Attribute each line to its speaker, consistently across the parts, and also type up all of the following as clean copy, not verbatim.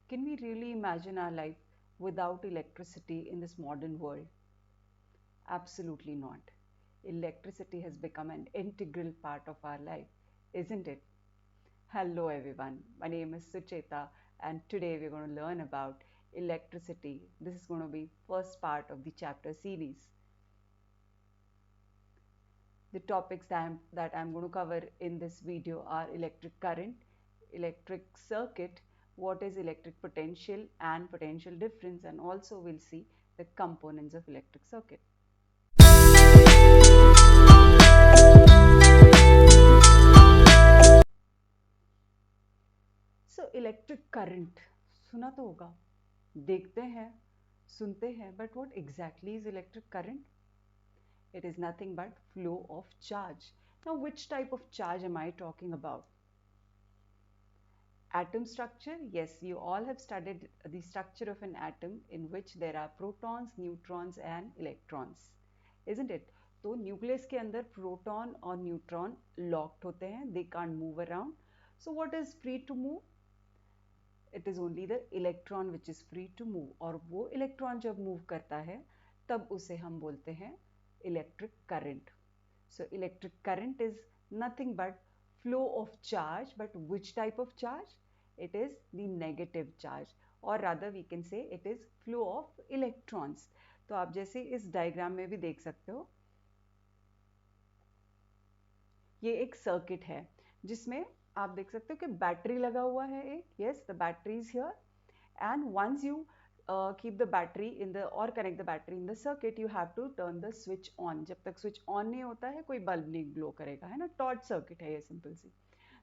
Speaker 1: Can we really imagine our life without electricity in this modern world? Absolutely not. Electricity has become an integral part of our life, isn't it? Hello everyone, my name is Sucheta and today we're going to learn about electricity. This is going to be first part of the chapter series. The topics that I'm going to cover in this video are electric current, electric circuit, what is electric potential and potential difference, and also we'll see the components of electric circuit. So electric current सुना तो होगा, देखते हैं, सुनते हैं, but what exactly is electric current? It is nothing but flow of charge. Now which type of charge am I talking about? Atom structure, yes, you all have studied the structure of an atom in which there are protons, neutrons and electrons, isn't it? तो nucleus के अंदर proton और neutron locked होते हैं, they can't move around. So what is free to move? It is only the electron which is free to move, और वो electron जब move करता है तब उसे हम बोलते हैं electric current. So electric current is nothing but flow of charge, but which type of charge? It is the negative charge, or rather we can say it is flow of electrons. तो आप जैसे इस diagram में भी देख सकते हो, ये एक सर्किट है जिसमें आप देख सकते हो कि बैटरी लगा हुआ है एक. yes, the battery is here, and once you keep the battery in the or connect the battery in the circuit, you have to turn the switch on. जब तक स्विच ऑन नहीं होता है कोई बल्ब नहीं ग्लो करेगा, है ना. टॉर्च सर्किट है ये, सिंपल सी.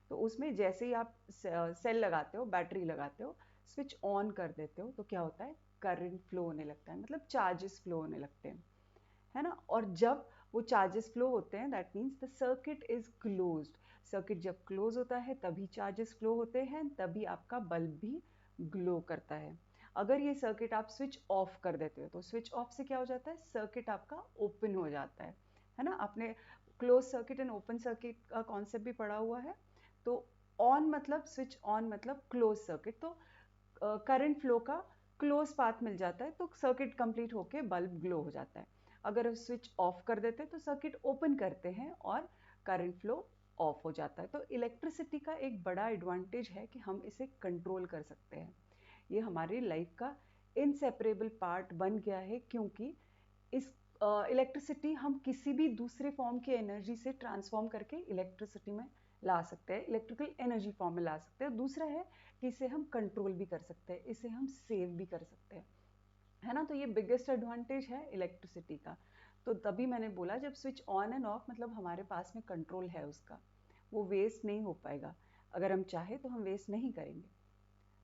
Speaker 1: तो उसमें जैसे ही आप सेल लगाते हो, बैटरी लगाते हो, स्विच ऑन कर देते हो, तो क्या होता है, करंट फ्लो होने लगता है, मतलब चार्जेस फ्लो होने लगते हैं, है ना. और जब वो चार्जेस फ्लो होते हैं, that means the circuit is closed. Circuit जब क्लोज होता है तभी चार्जेस फ्लो होते हैं, तभी आपका बल्ब भी ग्लो करता है. अगर ये सर्किट आप स्विच ऑफ कर देते हो तो स्विच ऑफ से क्या हो जाता है, सर्किट आपका ओपन हो जाता है ना. आपने close circuit and open circuit का कॉन्सेप्ट भी पढ़ा हुआ है. तो ऑन मतलब स्विच ऑन मतलब क्लोज सर्किट, तो करंट फ्लो का क्लोज पाथ मिल जाता है तो सर्किट कंप्लीट होके बल्ब ग्लो हो जाता है. अगर स्विच ऑफ कर देते हैं तो सर्किट ओपन करते हैं और करंट फ्लो ऑफ हो जाता है. तो इलेक्ट्रिसिटी का एक बड़ा एडवांटेज है कि हम इसे कंट्रोल कर सकते हैं. ये हमारी लाइफ का इनसेपरेबल पार्ट बन गया है, क्योंकि इस इलेक्ट्रिसिटी हम किसी भी दूसरे फॉर्म की एनर्जी से ट्रांसफॉर्म करके इलेक्ट्रिसिटी में ला सकते हैं, इलेक्ट्रिकल एनर्जी फॉर्म में ला सकते हैं. दूसरा है कि इसे हम कंट्रोल भी कर सकते हैं, इसे हम सेव भी कर सकते हैं, है ना. तो ये बिगेस्ट एडवांटेज है इलेक्ट्रिसिटी का. तो तभी मैंने बोला जब स्विच ऑन एंड ऑफ मतलब हमारे पास में कंट्रोल है उसका, वो वेस्ट नहीं हो पाएगा. अगर हम चाहे तो हम वेस्ट नहीं करेंगे.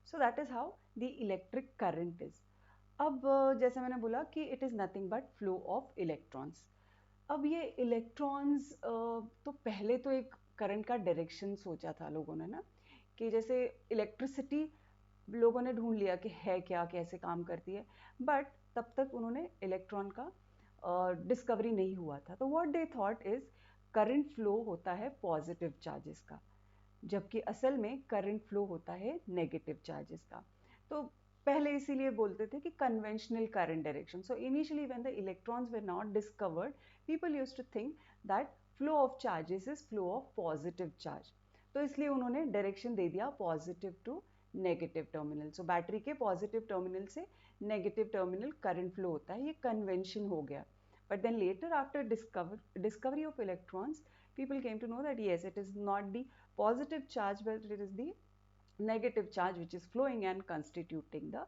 Speaker 1: So that is how the electric current is. अब जैसे मैंने बोला कि it is nothing but flow of electrons. अब ये इलेक्ट्रॉन्स तो पहले तो एक करंट का डायरेक्शन सोचा था लोगों ने ना, कि जैसे इलेक्ट्रिसिटी लोगों ने ढूंढ लिया कि है क्या, कैसे काम करती है, बट तब तक उन्होंने इलेक्ट्रॉन का डिस्कवरी नहीं हुआ था. तो what they thought is current flow होता है पॉजिटिव चार्जेस का, जबकि असल में करंट फ्लो होता है नेगेटिव चार्जेस का. तो पहले इसीलिए बोलते थे कि conventional current direction. So initially when the electrons were not discovered, people used to think that flow of charges is flow of positive charge. तो इसलिए उन्होंने डायरेक्शन दे दिया positive to negative terminal. So battery के positive terminal से negative terminal current flow होता है, ये कन्वेंशन हो गया. But then later, after discovery of electrons, people came to know that yes, it is not the positive charge, but it is the negative charge which is flowing and constituting the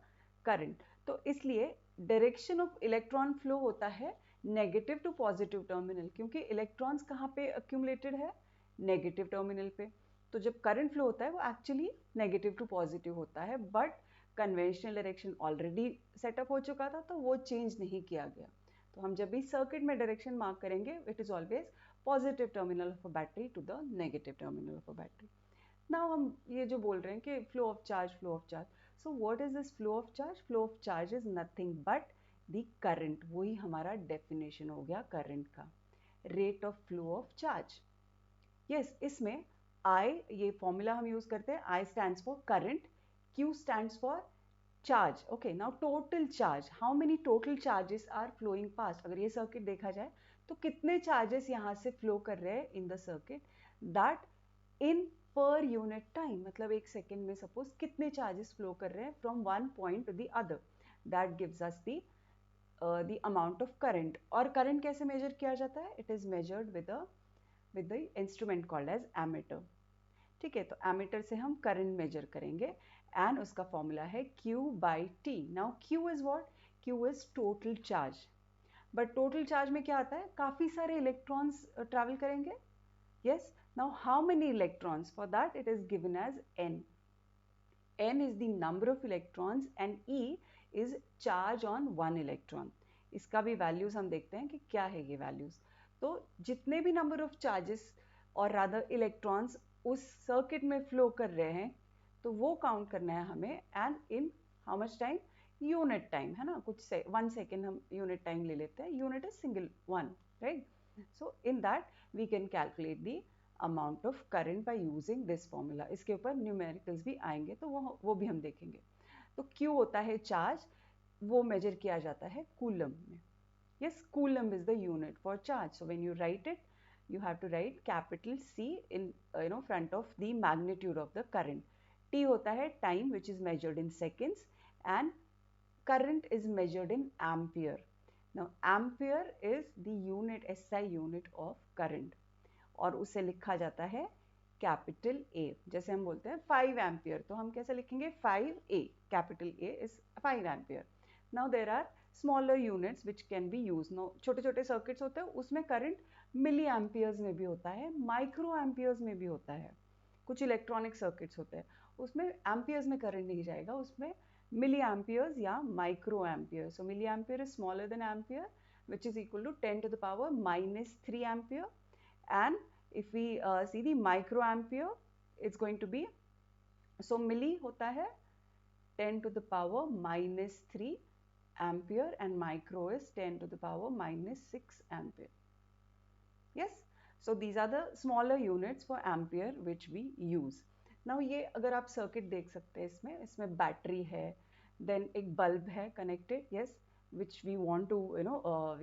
Speaker 1: current. तो इसलिए direction of electron flow होता है negative to positive terminal, क्योंकि electrons कहाँ पे accumulated है, negative terminal पे. तो जब करंट फ्लो होता है वो एक्चुअली नेगेटिव टू पॉजिटिव होता है, but conventional direction already setup हो चुका था तो वो चेंज नहीं किया गया. तो हम जब भी सर्किट में डायरेक्शन मार्क करेंगे, it is always positive terminal of a battery to the negative terminal of a battery. Now हम ये जो बोल रहे हैं कि flow of charge, flow of charge, so what is this flow of charge? Flow of charge is nothing but the current. वही हमारा definition हो गया करंट का, rate of flow of charge. Yes, इसमें आई, ये फॉर्मूला हम use करते हैं, I stands for current, Q stands for charge. Okay, now total charge, how many total charges are flowing past. अगर ये सर्किट देखा जाए तो कितने चार्जेस यहाँ से फ्लो कर रहे हैं in the circuit, that in per unit time, मतलब एक सेकेंड में सपोज कितने चार्जेस फ्लो कर रहे हैं from one point to the other, that gives us the amount of current. और करंट कैसे मेजर किया जाता है? It is measured with the instrument called as ammeter. ठीक है, तो एमीटर से हम करंट मेजर करेंगे एंड उसका फॉर्मूला है Q by T. Now Q is what? Q is total charge. But total charge में क्या आता है? काफी सारे इलेक्ट्रॉन्स ट्रैवल करेंगे. Yes, now how many electrons? For that it is given as n. n is the number of electrons and E is charge on one electron. इसका भी values हम देखते हैं कि क्या है ये वैल्यूज. तो जितने भी नंबर ऑफ चार्जेस और रादर इलेक्ट्रॉन्स उस सर्किट में फ्लो कर रहे हैं, तो वो काउंट करना है हमें. And in how much time? Unit time, है ना. कुछ 1 सेकेंड हम यूनिट टाइम ले लेते हैं. Unit is single one, right. So in that we can calculate the amount of current by using this formula. इसके ऊपर न्यूमेरिकल्स भी आएंगे तो वो भी हम देखेंगे. तो Q होता है चार्ज, वो मेजर किया जाता है कूलम में. yes, coulomb is the unit for charge. So when you write it, you have to write capital C in front of the magnitude of the current. T होता है time, which is measured in seconds, and current is measured in ampere. Now ampere is the unit, SI unit of current, और उसे लिखा जाता है capital A. जैसे हम बोलते हैं 5 एम्पियर, तो हम कैसे लिखेंगे? 5A. Capital A is 5 ampere. Now there are smaller units which can be use. No, छोटे छोटे सर्किट्स होते हैं, उसमें करंट मिली एम्पियर्स में भी होता है, माइक्रो एम्पियर्स में भी होता है. कुछ इलेक्ट्रॉनिक सर्किट्स होते हैं उसमें एम्पियर्स में करंट नहीं जाएगा, उसमें मिली एम्पियर्स या micro ampere. So milli ampere is smaller than ampere, which is equal to 10 to the power minus 3 ampere. And if we see the microampere, it's going to be, so milli hota hai 10 to the power minus 3 ampere, and micro is 10 to the power minus 6 ampere. Yes, so these are the smaller units for ampere which we use. Now ये अगर आप circuit देख सकते हैं, इसमें battery है, then एक bulb है connected, yes, which we want to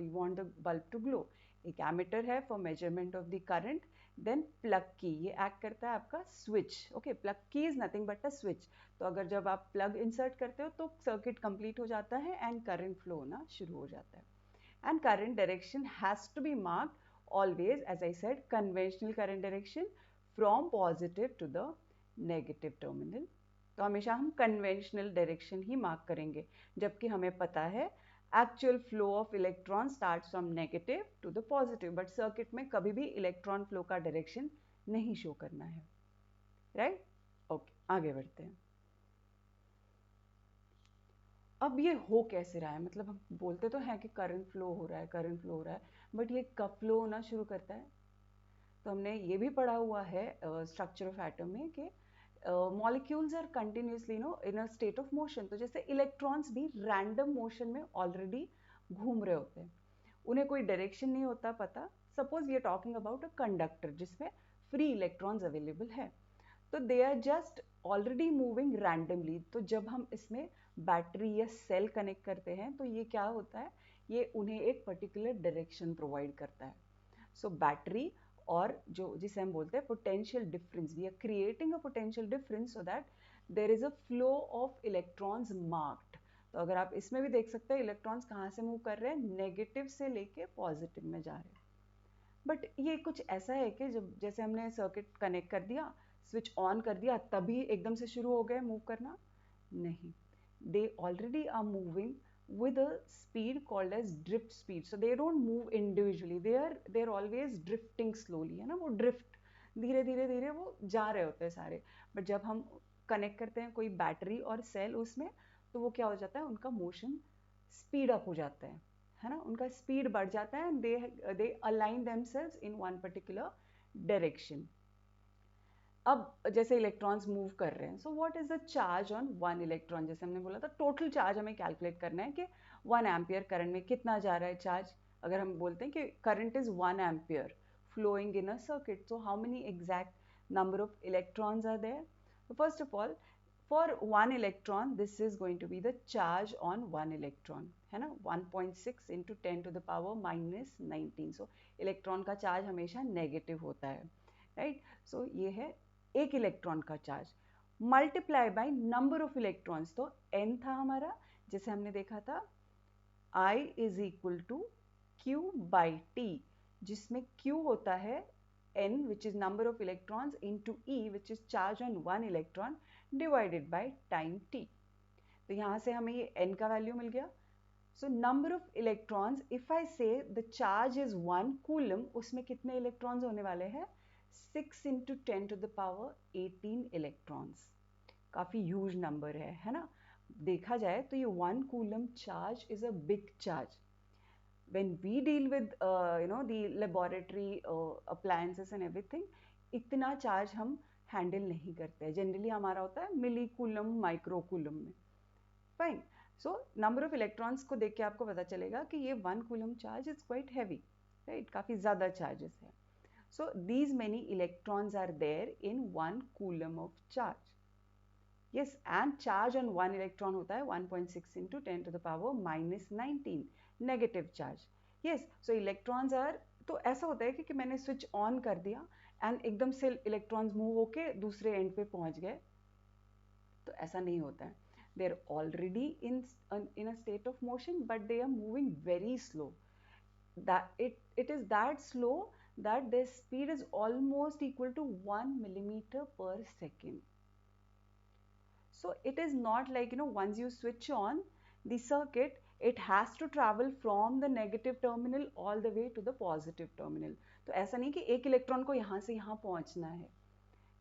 Speaker 1: we want the bulb to glow. एक एमीटर है for measurement of the current. Then plug key, ये एक्ट करता है आपका switch. Okay, plug key is nothing but a switch. तो अगर जब आप प्लग इंसर्ट करते हो तो सर्किट कंप्लीट हो जाता है एंड करंट फ्लो होना शुरू हो जाता है. And current direction has to be marked always, as I said, conventional current direction from positive to the negative terminal. तो हमेशा हम कन्वेंशनल डायरेक्शन ही मार्क करेंगे, जबकि हमें पता है actual flow of electron starts from negative to the positive, but circuit में कभी भी electron flow का direction नहीं show करना है, right? Okay, आगे बढ़ते हैं. अब ये हो कैसे रहा है? मतलब हम बोलते तो हैं कि करंट फ्लो हो रहा है, करंट फ्लो हो रहा है, बट ये कब फ्लो होना शुरू करता है? तो हमने ये भी पढ़ा हुआ है स्ट्रक्चर ऑफ एटम में कि molecules are continuously in a state of motion. तो जैसे इलेक्ट्रॉन्स भी रैंडम मोशन में ऑलरेडी घूम रहे होते हैं, उन्हें कोई डायरेक्शन नहीं होता पता. Suppose we are talking about a conductor जिसमें फ्री इलेक्ट्रॉन्स अवेलेबल है, तो they are just already moving randomly. तो जब हम इसमें बैटरी या सेल कनेक्ट करते हैं तो ये क्या होता है? ये उन्हें एक पर्टिकुलर डायरेक्शन प्रोवाइड करता है. सो बैटरी और जो जिसे हम बोलते हैं potential difference, we are creating a potential difference so that there is a flow of electrons marked. तो अगर आप इसमें भी देख सकते हैं इलेक्ट्रॉन्स कहाँ से मूव कर रहे हैं, नेगेटिव से लेके पॉजिटिव में जा रहे हैं. बट ये कुछ ऐसा है कि जब जैसे हमने सर्किट कनेक्ट कर दिया, स्विच ऑन कर दिया, तभी एकदम से शुरू हो गए मूव करना? नहीं, they already are moving with a speed called as drift speed. So they don't move individually, they are always drifting slowly, है ना. वो drift धीरे धीरे धीरे वो जा रहे होते हैं सारे. बट जब हम कनेक्ट करते हैं कोई बैटरी और सेल उसमें, तो वो क्या हो जाता है, उनका मोशन स्पीड अप हो जाता है ना, उनका स्पीड बढ़ जाता है and they align themselves in one particular direction. अब जैसे इलेक्ट्रॉन्स मूव कर रहे हैं, सो what is the charge on one electron? जैसे हमने बोला था टोटल चार्ज हमें कैलकुलेट करना है कि 1 एम्पियर करंट में कितना जा रहा है चार्ज. अगर हम बोलते हैं कि current is 1 ampere flowing in a circuit, so how many exact number of electrons are there? So first of all, for 1 electron this is going to be the charge on 1 electron, है ना, 1.6 into 10 to the power minus 19. So electron का charge हमेशा negative होता है, right. So ये है एक electron का charge multiply by number of electrons. तो n था हमारा, जैसे हमने देखा था I is equal to Q by T, जिसमें Q होता है n which is number of electrons into E which is charge on one electron divided by time t. तो यहाँ से हमें ये n का वैल्यू मिल गया. So number of electrons, if I say the charge is 1 coulomb, उसमें कितने electrons होने वाले हैं? 6 into 10 to the power 18 electrons. काफी ह्यूज नंबर है ना. देखा जाए तो ये 1 coulomb charge is a big charge. When we deal with the laboratory appliances and everything, इतना चार्ज हम हैंडल नहीं करते हैं. जनरली हमारा होता है मिली कूलम माइक्रो कूलम में. Fine. So number of electrons को देख के आपको पता चलेगा कि ये 1 coulomb charge is quite heavy, right. काफी ज्यादा चार्जेस है. So these many electrons are there in 1 coulomb of charge. yes, and charge on one electron होता है 1.6 into 10 to the power minus 19 negative charge. yes, so electrons are, तो ऐसा होता है कि मैंने स्विच ऑन कर दिया एंड एकदम से इलेक्ट्रॉन्स मूव होके दूसरे एंड पे पहुंच गए, तो ऐसा नहीं होता है. they are already in a state of motion but they are moving very slow. that it is that slow that their speed is almost equal to 1 millimeter per second. So it is not like, once you switch on the circuit, it has to travel from the negative terminal all the way to the positive terminal. तो ऐसा नहीं कि एक electron को यहाँ से यहाँ पहुँचना है.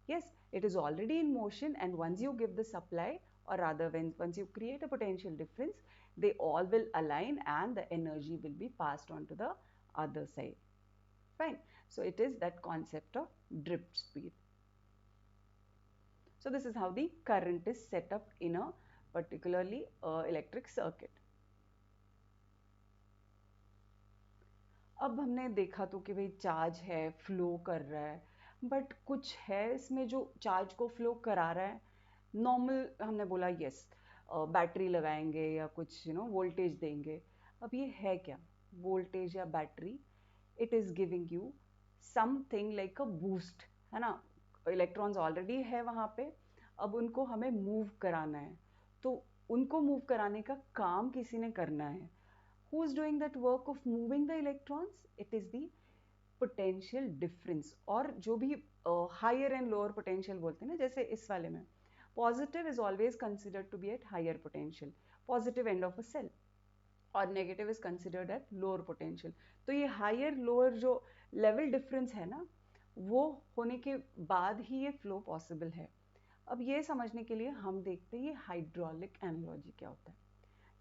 Speaker 1: Yes, it is already in motion, and once you give the supply, or rather once you create a potential difference, they all will align and the energy will be passed on to the other side. Fine. So it is that concept of drift speed. So this is how the current is set up in a particularly electric circuit. अब हमने देखा तो कि भाई charge है, flow कर रहा है, बट कुछ है इसमें जो चार्ज को फ्लो करा रहा है. नॉर्मल हमने बोला यस, बैटरी लगाएंगे या कुछ वोल्टेज देंगे. अब ये है क्या वोल्टेज या battery? It is giving you something like a boost, है ना. इलेक्ट्रॉन्स ऑलरेडी है वहाँ पे, अब उनको हमें मूव कराना है, तो उनको मूव कराने का काम किसी ने करना है. Who is doing that work of moving the electrons? It is the potential difference, और जो भी higher and lower potential बोलते हैं ना, जैसे इस वाले में positive is always considered to be at higher potential, positive end of a cell, और negative is considered at lower potential. तो ये higher lower जो level difference है ना, वो होने के बाद ही ये flow possible है. अब ये समझने के लिए हम देखते हैं ये हाइड्रोलिक एनालॉजी क्या होता है.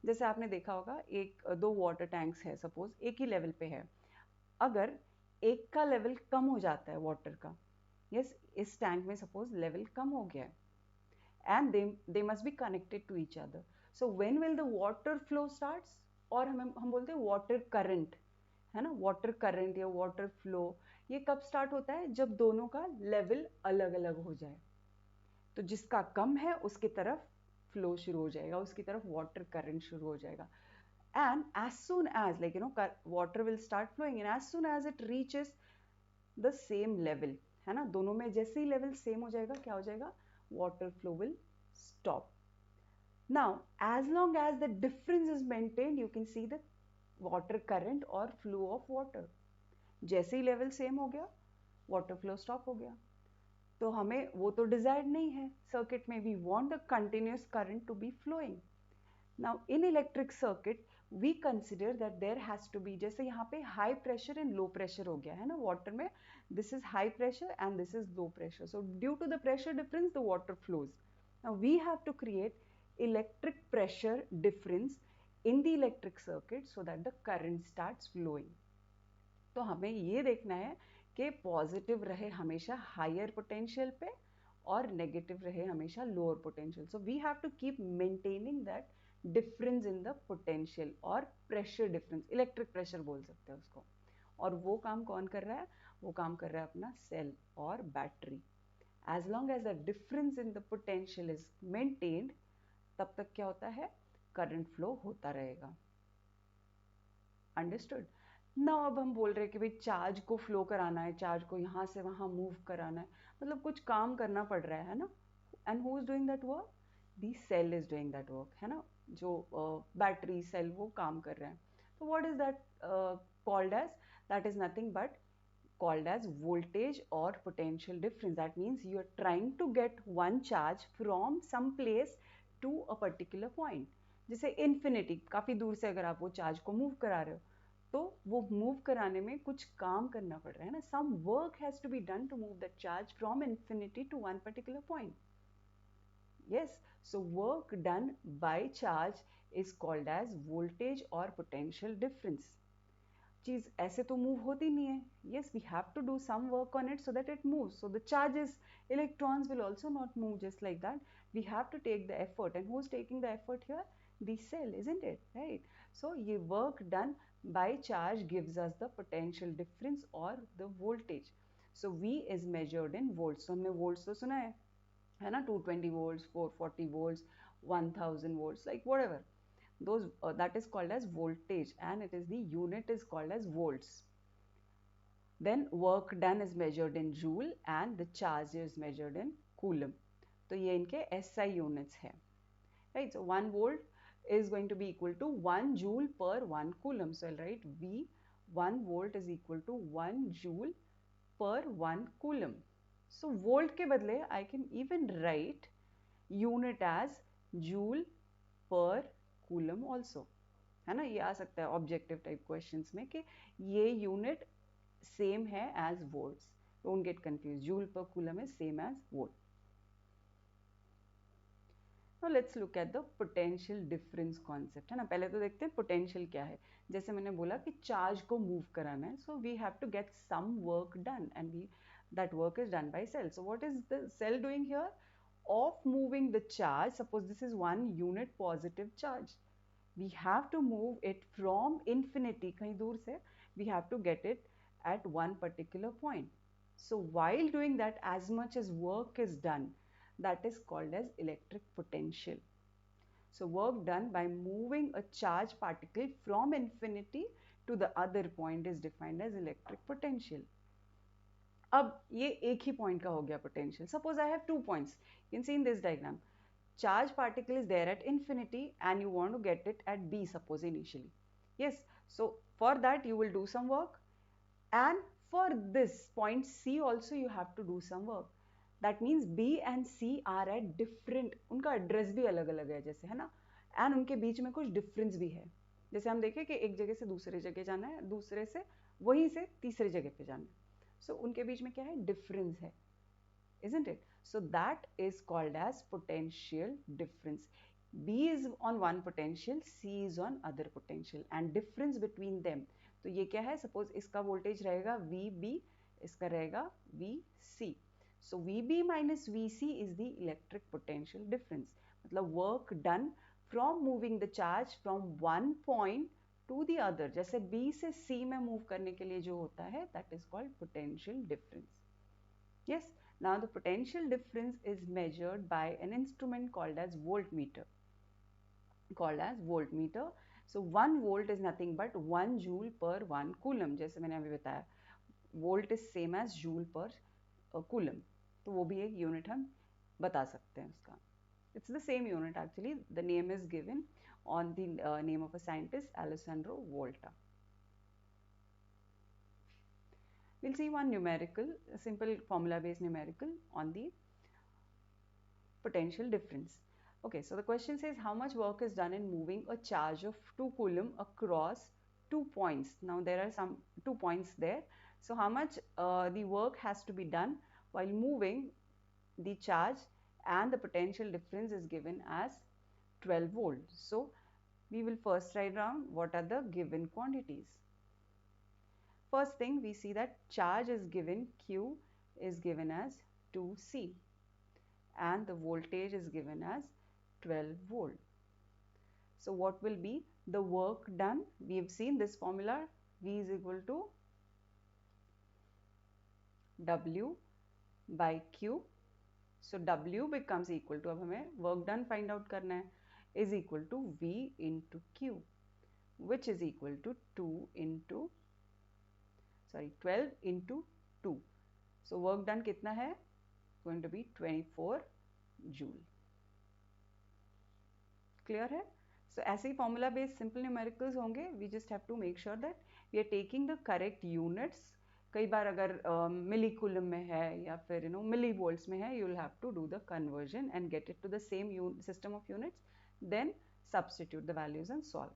Speaker 1: जैसे आपने देखा होगा दो वाटर टैंक्स है, सपोज एक ही लेवल पे है. अगर एक का लेवल कम हो जाता है वाटर का, यस, इस टैंक में सपोज लेवल कम हो गया है, and they must be connected to each other. So when will the water flow starts, और हम बोलते हैं वाटर करंट, है ना. वाटर करंट या वाटर फ्लो ये कब स्टार्ट होता है? जब दोनों का लेवल अलग अलग हो जाए. तो जिसका कम है उसकी तरफ फ्लो शुरू हो जाएगा, उसकी तरफ वाटर करंट शुरू हो जाएगा. And as soon as water will start flowing, and as soon as it reaches the same level, है ना, दोनों में जैसे ही लेवल सेम हो जाएगा, क्या हो जाएगा? Water flow will stop. Now as long as the difference is maintained, you can see the water current और फ्लो ऑफ वाटर. जैसे ही लेवल सेम हो गया, वाटर फ्लो स्टॉप हो गया. तो हमें वो तो डिजायर्ड नहीं है सर्किट में. We want the continuous current to be flowing. Now in electric circuit we consider that there has to be, जैसे यहाँ पे high pressure and low pressure हो गया है ना वाटर में. This is high pressure and this is low pressure. So due to the pressure difference the water flows. Now we have to create electric pressure difference in the electric circuit so that the current starts flowing. तो हमें ये देखना है कि positive रहे हमेशा higher potential पे और नेगेटिव रहे हमेशा lower potential. So we have to keep maintaining that difference in the potential और प्रेशर डिफरेंस, इलेक्ट्रिक प्रेशर बोल सकते हैं उसको. और वो काम कौन कर रहा है? वो काम कर रहा है अपना सेल और battery. As long as the difference in the potential is maintained, तब तक क्या होता है, करंट फ्लो होता रहेगा. अंडरस्टूड. नाउ अब हम बोल रहे हैं कि भाई चार्ज को फ्लो कराना है, चार्ज को यहाँ से वहाँ मूव कराना है, मतलब कुछ काम करना पड़ रहा है ना. And who is doing that work? The cell is doing that work, है ना. जो बैटरी सेल वो काम कर रहे हैं. तो what is that called as? That is nothing but called as voltage or potential difference. That means you are trying to get one charge from some place to a particular point. जैसे infinity, काफ़ी दूर से अगर आप वो charge को move करा रहे हो, तो वो मूव कराने में कुछ काम करना पड़ रहा है ना. some work has to be done to move that charge from infinity to one particular point. Yes, so work done by charge is called as voltage or potential difference. चीज ऐसे तो मूव होती नहीं है. yes, we have to do some work on it so that it moves. So the charges, electrons will also not move just like that. We have to take the effort, and who's taking the effort here? The cell, isn't it? Right. So ये work done by charge gives us the potential difference or the voltage. So V is measured in volts. So हमने volts तो सुना है ना, 220 volts, 440 volts, 1000 volts, like whatever. Those that is called as voltage, and it is the unit is called as volts. Then work done is measured in joule and the charge is measured in coulomb. तो ये इनके SI units है, right? So 1 volt is going to be equal to 1 joule per 1 coulomb. So I'll write V 1 volt is equal to 1 joule per 1 coulomb. So volt के बदले I can even write unit as joule per coulomb also, है ना. ये आ सकता है objective type questions में कि ये यूनिट सेम है as volts. Don't get confuse, joule per coulomb is same as volt. Now let's look at the potential difference concept, है ना. पहले तो देखते हैं पोटेंशियल क्या है. जैसे मैंने बोला कि चार्ज को मूव कराना है, so we have to get some work done, and we that work is done by cell. So what is the cell doing here? Of moving the charge, suppose this is 1 unit positive charge, we have to move it from infinity, kahin dur se, we have to get it at one particular point. So while doing that, as much as work is done, that is called as electric potential. So work done by moving a charged particle from infinity to the other point is defined as electric potential. अब ये एक ही point का हो गया potential. Suppose I have 2 points. You can see in this diagram, charge particle is there at infinity and you want to get it at B, suppose initially. Yes, so for that you will do some work, and for this point C also you have to do some work. That means B and C are at different, उनका address भी अलग अलग है जैसे, है ना. And उनके बीच में कुछ डिफरेंस भी है. जैसे हम देखें कि एक जगह से दूसरे जगह जाना है, दूसरे से वहीं से तीसरे जगह पे जाना है. सो उनके बीच में क्या है? डिफरेंस है, isn't it? So that is called as potential difference. B is on one potential, C is on other potential, and difference between them. तो ये क्या है? Suppose इसका voltage रहेगा VB, इसका रहेगा VC. So VB minus VC is the electric potential difference. मतलब work done from moving the charge from one point to the other. जैसे B से C में move करने के लिए जो होता है, that is called potential difference. Yes. Now the potential difference is measured by an instrument called as voltmeter. So 1 volt is nothing but 1 joule per 1 coulomb. जैसे मैंने अभी बताया, volt is same as joule per coulomb. तो वो भी एक unit हम बता सकते हैं उसका. It's the same unit actually. The name is given on the name of a scientist, Alessandro Volta. We'll see one numerical, a simple formula based numerical on the potential difference. Okay, so the question says how much work is done in moving a charge of 2 coulomb across 2 points. Now there are some 2 points there. So how much the work has to be done while moving the charge, and the potential difference is given as 12 volts. So we will first write down what are the given quantities. First thing, we see that charge is given, Q is given as 2C, and the voltage is given as 12 volt. So what will be the work done? We have seen this formula, V is equal to W by Q. So W becomes equal to, अब हमें work done find out करना है, is equal to V into Q, which is equal to 12 into 2. So work done कितना है, going to be 24 joule. Clear है? So ऐसे ही formula based simple numericals होंगे. We just have to make sure that we are taking the correct units. कई बार अगर मिलीकुलम में है या फिर मिली वोल्ट्स में है, you will have to do the conversion and get it to the same system of units, then substitute the values and solve.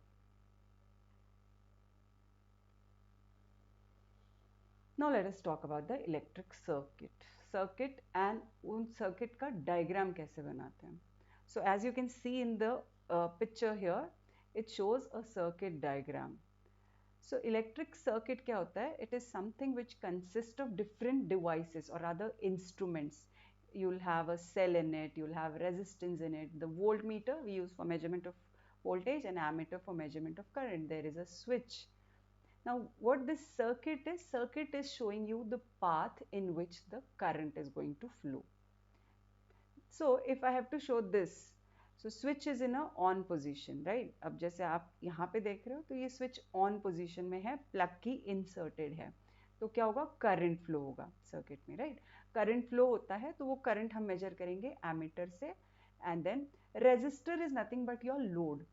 Speaker 1: Now let us talk about the electric circuit and उन circuit का diagram कैसे बनाते हैं. So as you can see in the picture here, it shows a circuit diagram. So electric circuit क्या होता है? It is something which consists of different devices or rather instruments. You'll have a cell in it, you'll have resistance in it. The voltmeter we use for measurement of voltage and ammeter for measurement of current. There is a switch. Now what this circuit is showing you the path in which the current is going to flow. So if I have to show this, so switch is in a on position, right? अब जैसे आप यहाँ पे देख रहे हो तो ये switch on position में है, plug की inserted है, तो क्या होगा, current flow होगा circuit में, right? Current flow होता है तो वो current हम measure करेंगे ammeter से, and then resistor is nothing but your load,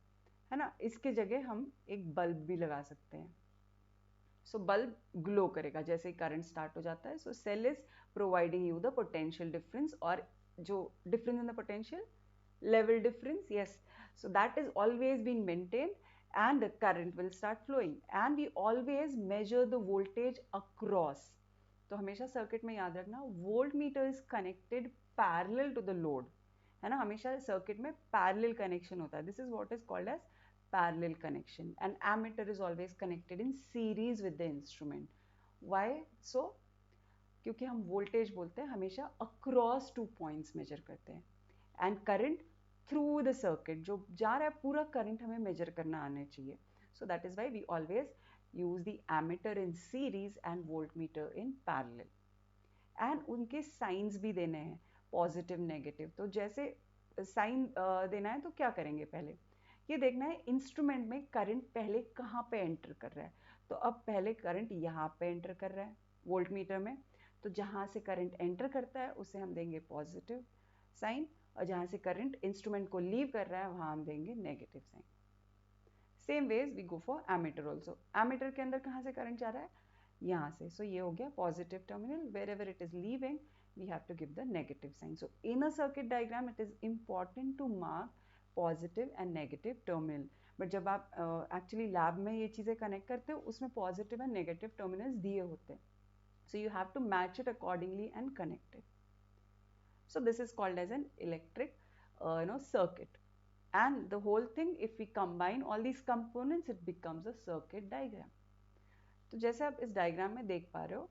Speaker 1: है ना? इसके जगह हम एक bulb भी लगा सकते हैं. So bulb glow करेगा जैसे ही current start हो जाता है. So cell is providing you the potential difference, और जो difference in the potential, level difference, yes, so that is always being maintained and the current will start flowing, and we always measure the voltage across. तो हमेशा circuit में याद रखना, voltmeter is connected parallel to the load, है ना? हमेशा circuit में parallel connection होता है. This is what is called as parallel connection, and ammeter is always connected in series with the instrument. Why so? क्योंकि हम voltage बोलते हैं हमेशा across 2 points measure करते हैं, and current through the circuit, जो जा रहा है पूरा current हमें measure करना आना चाहिए. So that is why we always use the ammeter in series and voltmeter in parallel. And उनके signs भी देने हैं, positive, negative. तो जैसे sign देना है तो क्या करेंगे, पहले ये देखना है इंस्ट्रूमेंट में करंट पहले कहाँ पे एंटर कर रहा है. तो अब पहले करंट यहाँ पे एंटर कर रहा है वोल्टमीटर में, तो जहाँ से करंट एंटर करता है उसे हम देंगे पॉजिटिव साइन, और जहाँ से करंट इंस्ट्रूमेंट को लीव कर रहा है वहाँ हम देंगे negative sign. Same ways we go for ammeter also. Ammeter के अंदर कहाँ से करंट जा रहा है, यहाँ से. सो ये हो गया positive terminal. Wherever it is leaving we have to give the negative sign. So in a circuit diagram it is important to mark positive and negative terminal. But जब आप एक्चुअली लैब में ये चीज़ें connect करते हो उसमें positive and negative terminals दिए होते हैं. So you have to match it accordingly and connect it. So this is called as an electric circuit, and the whole thing if we combine all these components it becomes a circuit diagram. तो जैसे आप इस diagram में देख पा रहे हो,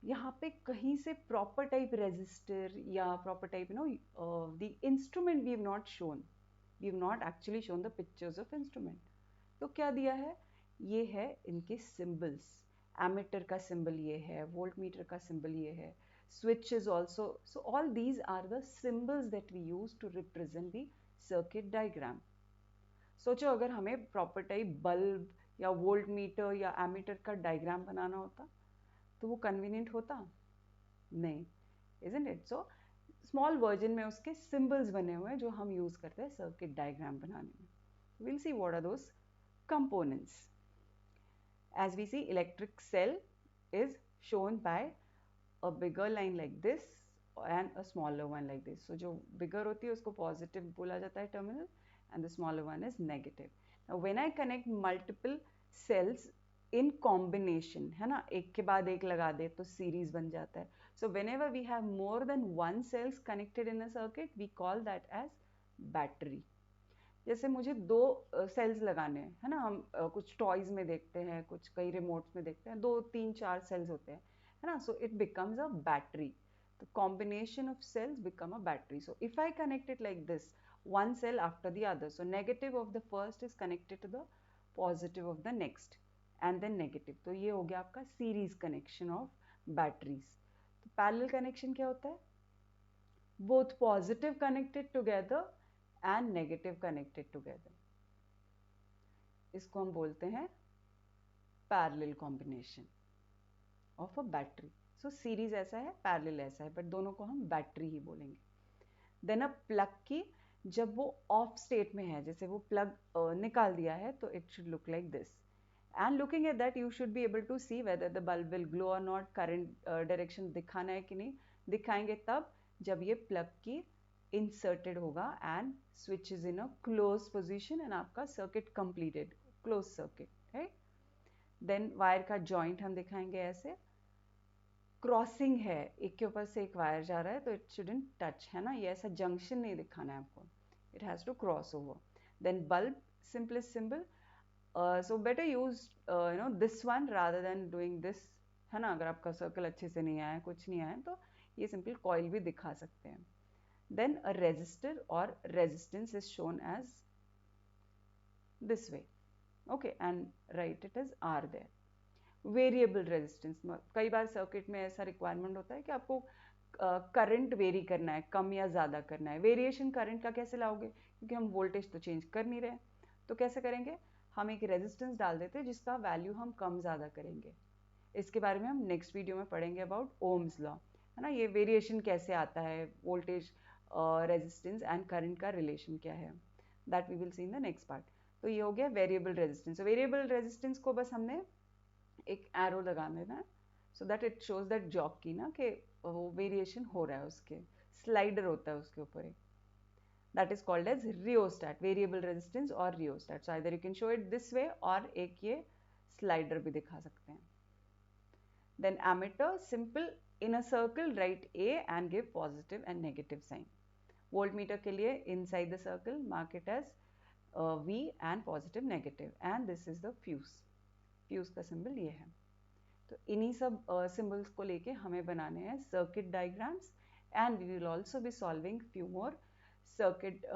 Speaker 1: यहाँ पे कहीं से प्रॉपर टाइप रेजिस्टर या proper type the instrument we have not shown. We have not actually shown the pictures of instrument. तो क्या दिया है, ये है इनके symbols. Ammeter का symbol ये है, voltmeter का symbol ये है, switch is also. So all these are the symbols that we use to represent the circuit diagram. सोचो अगर हमें proper type bulb या voltmeter या ammeter का diagram बनाना होता तो वो convenient होता नहीं, isn't it? So small version में उसके सिंबल्स बने हुए हैं जो हम यूज करते हैं सर्किट डायग्राम बनाने में. Will see what are those components. As we see, electric cell is shown by a bigger line like this and a smaller one like this. So जो बिगर होती है उसको पॉजिटिव बोला जाता है terminal, and the smaller one is negative. Now when I connect multiple cells in combination, है ना, एक के बाद एक लगा दे तो सीरीज बन जाता है. So whenever we have more than one cells connected in a circuit, we call that as battery. जैसे मुझे दो सेल्स लगाने हैं, है ना, हम कुछ टॉयज में देखते हैं, कुछ कई रिमोट्स में देखते हैं, 2 3 4 सेल्स होते हैं, है ना. So it becomes a battery. The combination of cells become a battery. So if I connect it like this, one cell after the other, so negative of the first is connected to the positive of the next, and then negative. तो ये हो गया आपका series connection of batteries. तो parallel connection क्या होता है, both positive connected together and negative connected together. इसको हम बोलते हैं parallel combination of a battery. So series ऐसा है, पैरेलल ऐसा है, बट दोनों को हम बैटरी ही बोलेंगे. देन अ प्लग की जब वो ऑफ स्टेट में है, जैसे वो प्लग निकाल दिया है, तो it should look like this. And looking at that, you should be able to see whether the bulb will glow or not. current direction दिखाना है कि नहीं. दिखाएंगे तब जब ये plug की inserted होगा and switch is in a closed position and आपका circuit completed, closed circuit, right? Then wire का joint हम दिखाएंगे ऐसे. क्रॉसिंग है, एक के ऊपर से एक वायर जा रहा है, तो इट शुडंट टच, है ना. ये ऐसा जंक्शन नहीं दिखाना है आपको, it has to cross over. Then bulb, simplest symbol. So better use this one rather than doing this, है ना. अगर आपका सर्कल अच्छे से नहीं आया, कुछ नहीं आया, तो ये सिंपल कॉइल भी दिखा सकते हैं. देन अ रेजिस्टर और resistance is shown as this way, okay, and write it is R there. Variable resistance, कई बार सर्किट में ऐसा रिक्वायरमेंट होता है कि आपको करंट वेरी करना है, कम या ज़्यादा करना है. वेरिएशन करंट का कैसे लाओगे, क्योंकि हम वोल्टेज तो चेंज कर नहीं रहे. तो कैसे करेंगे, हम एक रेजिस्टेंस डाल देते हैं जिसका वैल्यू हम कम ज़्यादा करेंगे. इसके बारे में हम नेक्स्ट वीडियो में पढ़ेंगे अबाउट ओम्स लॉ, है ना. ये वेरिएशन कैसे आता है, वोल्टेज, रेजिस्टेंस एंड करंट का रिलेशन क्या है, that we will see in the next part. तो ये हो गया वेरिएबल रेजिस्टेंस. वेरिएबल रेजिस्टेंस को बस हमने एक एरो लगा देना है, so that it shows that jockey ना कि वो वेरिएशन हो रहा है, उसके स्लाइडर होता है उसके ऊपर एक, that is called as rheostat, variable resistance or rheostat. So either you can show it this way और एक ये slider भी दिखा सकते हैं. Then ammeter, simple, in a circle write A and give positive and negative sign. Voltmeter के लिए inside the circle mark it as V and positive negative, and this is the fuse. Fuse का symbol ये है. तो इन्हीं सब symbols को लेके हमें बनाने हैं circuit diagrams, and we will also be solving few more circuit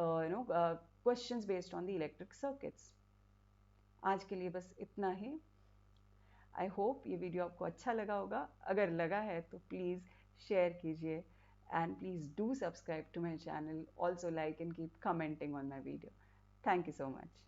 Speaker 1: questions based on the electric circuits. आज के लिए बस इतना ही. आई होप ये वीडियो आपको अच्छा लगा होगा. अगर लगा है तो प्लीज़ शेयर कीजिए, and please do subscribe to my channel. Also like and keep commenting on my video. Thank you so much.